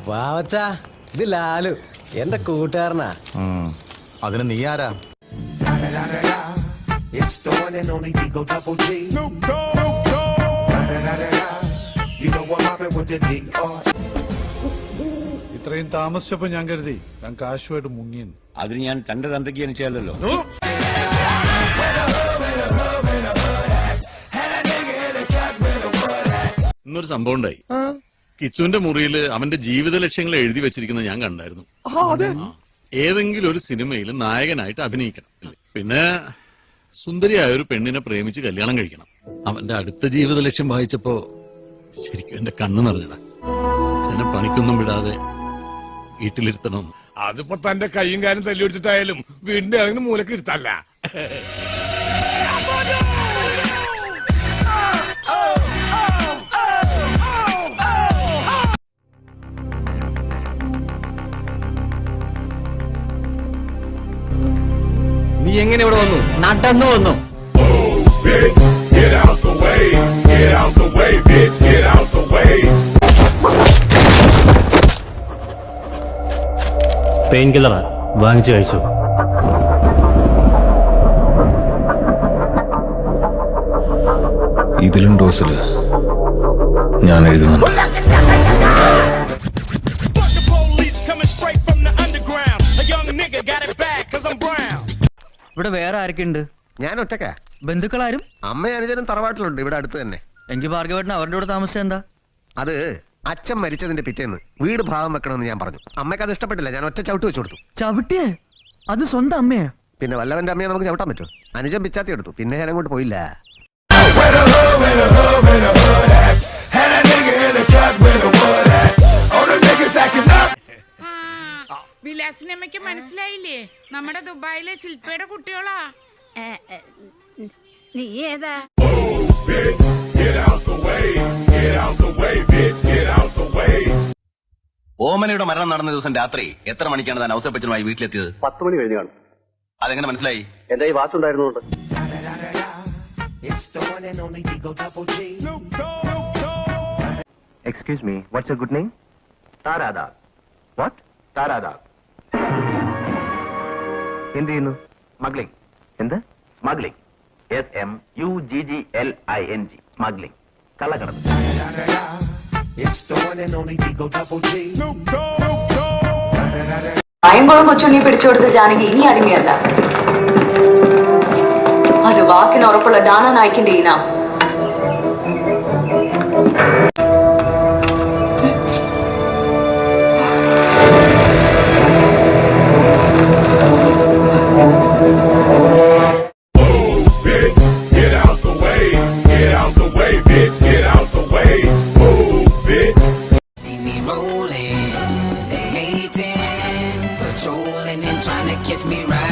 വാവച്ചാ, ഇത് ലാലു എന്റെ കൂട്ടുകാരനാ. അതിന് നീ ആരാ? ഇത്രയും താമസിച്ചപ്പോ ഞാൻ കരുതി ഞാൻ കാശുമായിട്ട് മുങ്ങിയെന്ന്. അതിന് ഞാൻ തന്റെ തന്തയ്ക്ക് ജനിച്ചല്ലോ. ഇന്നൊരു സംഭവം ഉണ്ടായി. കിച്ചുവിന്റെ മുറിയിൽ അവന്റെ ജീവിത ലക്ഷ്യങ്ങൾ എഴുതി വെച്ചിരിക്കുന്നത് ഞാൻ കണ്ടായിരുന്നു. ഏതെങ്കിലും ഒരു സിനിമയിൽ നായകനായിട്ട് അഭിനയിക്കണം, പിന്നെ സുന്ദരിയായ ഒരു പെണ്ണിനെ പ്രേമിച്ച് കല്യാണം കഴിക്കണം. അവന്റെ അടുത്ത ജീവിത ലക്ഷ്യം വായിച്ചപ്പോ ശരിക്കും എന്റെ കണ്ണ് നിറഞ്ഞടാ. അച്ഛനെ പണിക്കൊന്നും വിടാതെ വീട്ടിലിരുത്തണമെന്ന്. അതിപ്പോ തന്റെ കൈയും കാലും തല്ലി പിടിച്ചിട്ടായാലും വീടിന്റെ അതിന് മൂലക്ക് ഇരുത്തല്ല. നീ എങ്ങനെ ഇവിടെ വന്നു? നടന്നു വന്നു. പെയിൻ കില്ലറാ, വാങ്ങിച്ചു കഴിച്ചു. ഇതിലും ഡോസില് ഞാൻ എഴുതുന്നുണ്ട്. ഇവിടെ വേറെ ആരൊക്കെയുണ്ട്? ഞാൻ ഒറ്റക്കാ. ബന്ധുക്കളാരും? അമ്മ അനുജനും തറവാട്ടിലുണ്ട്, ഇവിടെ അടുത്ത് തന്നെ. എങ്കിൽ ഭാർഗവേട്ടൻ അവരുടെ കൂടെ താമസിച്ച എന്താ? അത് അച്ഛൻ മരിച്ചതിന്റെ പിറ്റേന്ന് വീട് ഭാഗം വെക്കണമെന്ന് ഞാൻ പറഞ്ഞു. അമ്മയ്ക്ക് അത് ഇഷ്ടപ്പെട്ടില്ല. ഞാൻ ഒറ്റ ചവിട്ട് വെച്ചു കൊടുത്തു. ചവിട്ടിയേ? അത് സ്വന്തം അമ്മയാ? പിന്നെ വല്ലവന്റെ അമ്മയെ നമുക്ക് ചവിട്ടാൻ പറ്റും. അനുജൻ പിച്ചാത്തി എടുത്തു, പിന്നെ ഞാൻ അങ്ങോട്ട് പോയില്ല. വിലാസിനമ്മയ്ക്ക് മനസ്സിലായില്ലേ? നമ്മുടെ ദുബായിലെ ശില്പയുടെ കുട്ടികളാ. നീ ഏതാ? ഓമനയുടെ മരണം നടന്ന ദിവസം രാത്രി എത്ര മണിക്കാണ് താൻ ഔസേപ്പച്ചനുമായി വീട്ടിലെത്തിയത്? 10 മണി കഴിഞ്ഞു കാണും. അതെങ്ങനെ മനസ്സിലായി? എന്റെ ഈ വാച്ച് ഉണ്ടായിരുന്നുകൊണ്ട്. Excuse me, what's your good name? താരാദാർ. വാട്ട്? താരാദാർ. എന്ത് ചെയ്യുന്നു? സ്മഗ്ലിംഗ്. എന്ത്? സ്മഗ്ലിംഗ്. SMUGGLING. സ്മഗ്ലിംഗ്, കള്ളക്കടത്ത്. കായംകുളം കൊച്ചുണ്ണി പിടിച്ചുകൊടുത്ത ജാനകി ഇനി അടിമയല്ല. അത് വാക്കിന് ഉറപ്പുള്ള Dana നായിക്കിന്റെ ഇനാം. Trying to catch me right.